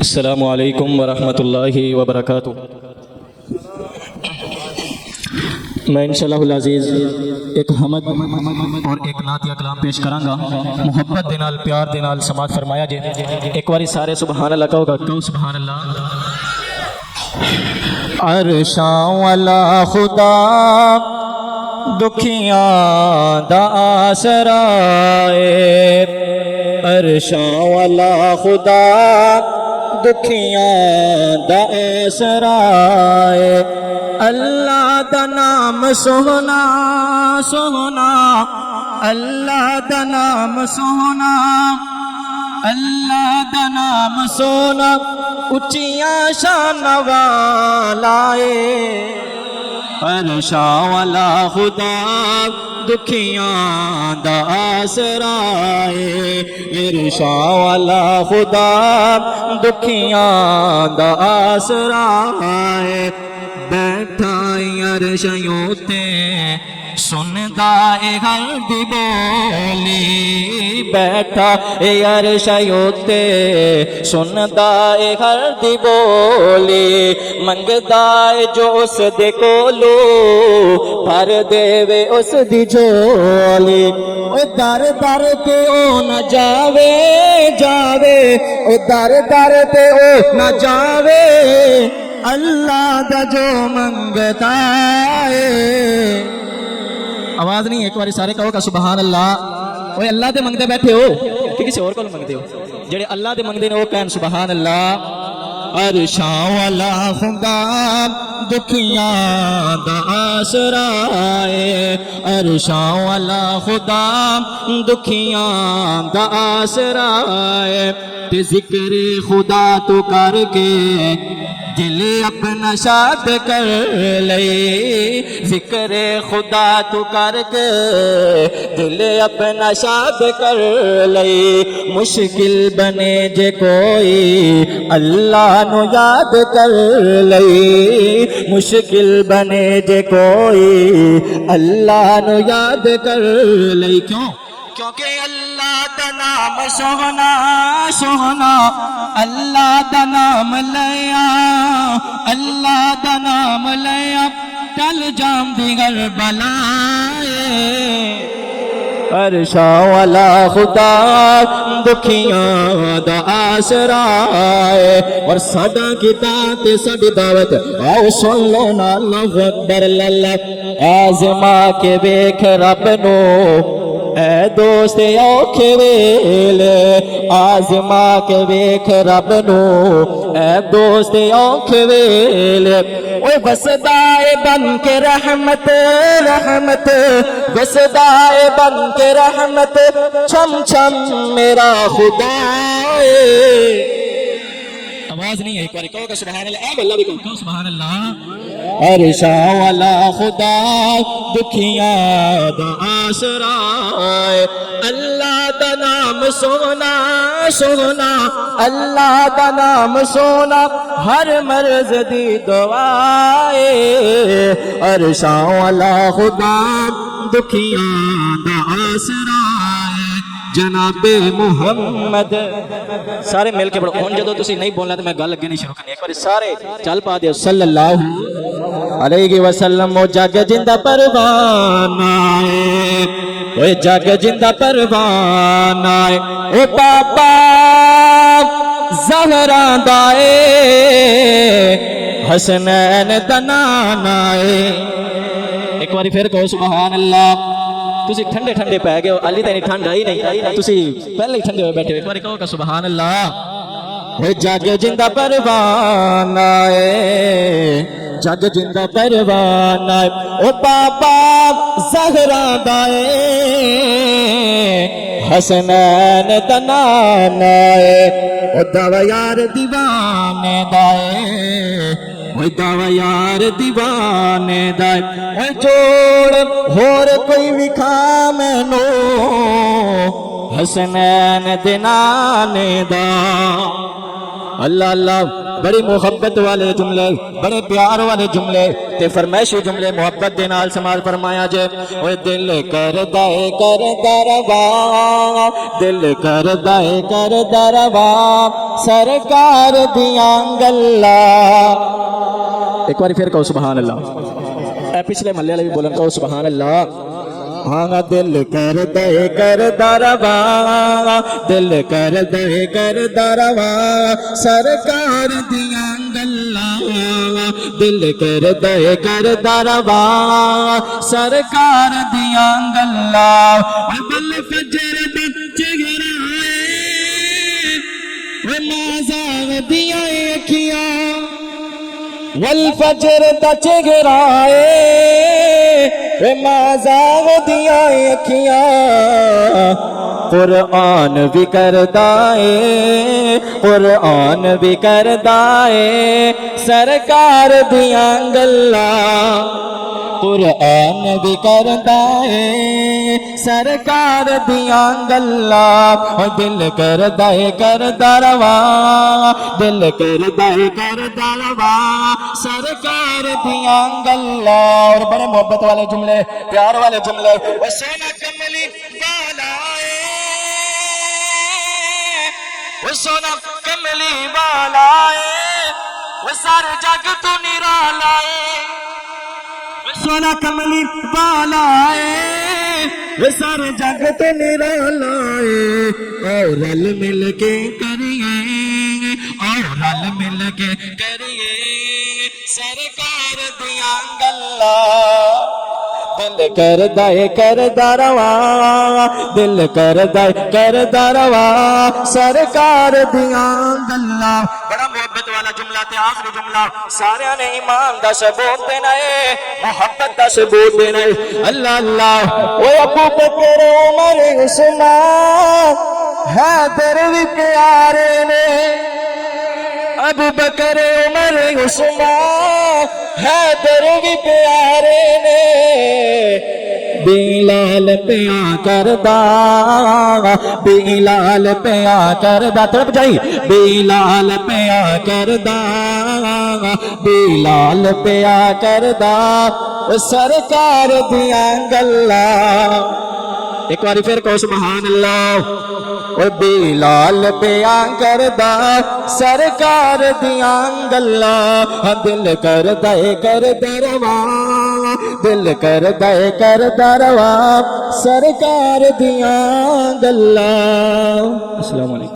السلام علیکم ورحمۃ اللہ وبرکاتہ۔ میں انشاءاللہ العزیز ایک حمد اور ایک نعت کلام پیش کراں گا۔ محبت دے نال پیار دے نال سماعت فرمایا جے۔ ایک باری سارے سبحان اللہ کہو گا، کہو سبحان اللہ۔ عرشاں والا خدا دکھیاں دا آسرا اے، عرشاں والا خدا دکھیاں دا آسرا اے، اللہ دا نام سونا سونا، اللہ دا نام سونا، اللہ دا نام سونا، اچیاں شان والا اے، عرشاں والا خدا دکھیاں دا آسرا اے، عرشاں والا خدا دکھیاں دا آسرا اے، بیٹھا عرشیوں تے سندا اے ہر دی بولی، بیٹھا عرشیوں تے سندا اے ہر دی بولی، منگدا اے جو اس دے کولو بھر دے اس دی جھولی، او در در تے او نہ جاوے جاوے، او در در تے او نہ جاوے، اللہ دا جو منگتا ہے۔ آواز نہیں، ایک بار سارے کہو کہ سبحان اللہ۔ اوے اللہ دے منگتے بیٹھے ہو کہ کسی اور کو منگتے ہو؟ جڑے اللہ دے منگتے نے وہ کہن سبحان اللہ۔ عرشاں والا خدا دکھیاں دا آسرا اے، عرشاں والا خدا دکھیاں دا آسرا اے، تے ذکر خدا تو کر کے دل اپنا شاد کر لئی، ذکر خدا تو کر کے دل اپنا شاد کر لئی، مشکل بنے جے کوئی اللہ نو یاد کر لئی، مشکل بنے جے کوئی اللہ نو یاد کر لئی۔ کیوں؟ کیونکہ اللہ دا نام سونا سونا، اللہ دا نام لیا، اللہ دا نام لیا، ٹل جام دی ہر بلائے، عرشاں والا خدا دکھیاں دا آسرا اے، اور ساڈا کتاب تے ساڈی دعوت آؤ سن لو نا، اللہ اکبر اللہ، آزما کے ویکھ رب نو اے دوست اوکھے ویلے، آزما کے ویکھ رب نو اے دوست اوکھے ویلے، اوے وسدائے بن کے رحمت رحمت، وسدائے بن کے رحمت، چھم چھم میرا خدا اے۔ آواز نہیں ہے، ایک بار کہو کہ سبحان اللہ۔ اے اللہ بھی کہو سبحان اللہ۔ عرشاں والا خدا دکھیاں دا آسرا اے، اللہ دا نام سونا سونا، اللہ دا نام سونا، ہر مرض دی دعا اے، عرشاں والا خدا دکھیاں دا آسرا اے، جناب محمد۔ سارے مل کے پڑھو، ہن جدوں تسی نہیں بولنا تو میں گل اگے نہیں شروع کرنی، ایک بار سارے چل پا دیو صلی اللہ علیہ وسلم۔ او جگ جندہ پروانہ اے، او جگ جندہ پروانہ اے، او پاپا زہراں دا اے، حسنین دا نانا اے۔ ایک بار پھر کہو سبحان اللہ۔ تسی ٹھنڈے ٹھنڈے پہ گئے ہو، علی تینی ٹھنڈ آئی نہیں، تسی پہلے ہی ٹھنڈے ہوئے بیٹھے ہو، ایک بار کہو کہ سبحان اللہ۔ اے جگ جندہ پروانہ اے، جگ جندہ پروانہ اے، او پاپا زہراں دا اے، حسنین دا نانا اے، او دعوی یار دیوانے دا اے، اوہ دعوی یار دیوانے دا اے، اوہ جوڑ ہور کوئی وکھا مینو حسنین دے نانے دا۔ اللہ اللہ، بڑی محبت والے جملے، بڑے پیار والے جملے، تے فرمائشی جملے محبت دے نال سماعت فرمایا جے اوے دل کردا اے کردا روا دل کردا اے کردا روا سرکار دیاں گلاں ایک بار پھر کہو سبحان اللہ اے پچھلے محلے والے بھی بولن کہو سبحان اللہ ہاں دل کردا اے کردا روا دل کردا اے کردا روا سرکار دیاں گلاں دل کردا اے کردا روا سرکار دیاں گلاں بل فجر بچ گرائے نازاں دیاں اکھیاں والفجر دا چہرائے مازاغ دیا اکھیاں قرآن بھی کردا اے قرآن بھی کردا اے سرکار دیاں گلاں قرآن بھی کردا اے سرکار دیاں گلاں دل کردا اے کردا روا دل کردا اے کردا روا سرکار دیاں گلاں اور بڑے محبت والے جملے پیار والے جملے وہ سونا کملی والا اے وہ سونا کملی والا اے وہ سارے جگ تو نرالا اے سونا کملی والا اے وہ سارے جگ تو نرالا اے اور رل مل کے کریے اور رل مل کے کریے سرکار دیاں گلاں دل کردا اے کردا روا دل کردا اے کردا روا سرکار دیاں گلاں بڑا محبت والا جملہ تے آخری جملہ سارے نے ایمان دا ثبوت دینا ہے محبت دا ثبوت دینا ہے اللہ اللہ او ابو بکر عمر عثمان حیدر بھی پیارے نے ابو بکر عمر عثمان حیدر بھی پیارے نے بلال پیا کردا بلال پیا کردا تڑپ جائی بلال پیا کردا بلال پیا کردا سرکار دیاں گلاں ایک بار پھر کہو سبحان اللہ بلال پیا کردا سرکار دیاں گلاں دل کردا اے کردا روا دل کردا اے کردا روا سرکار دیاں گلاں السلام علیکم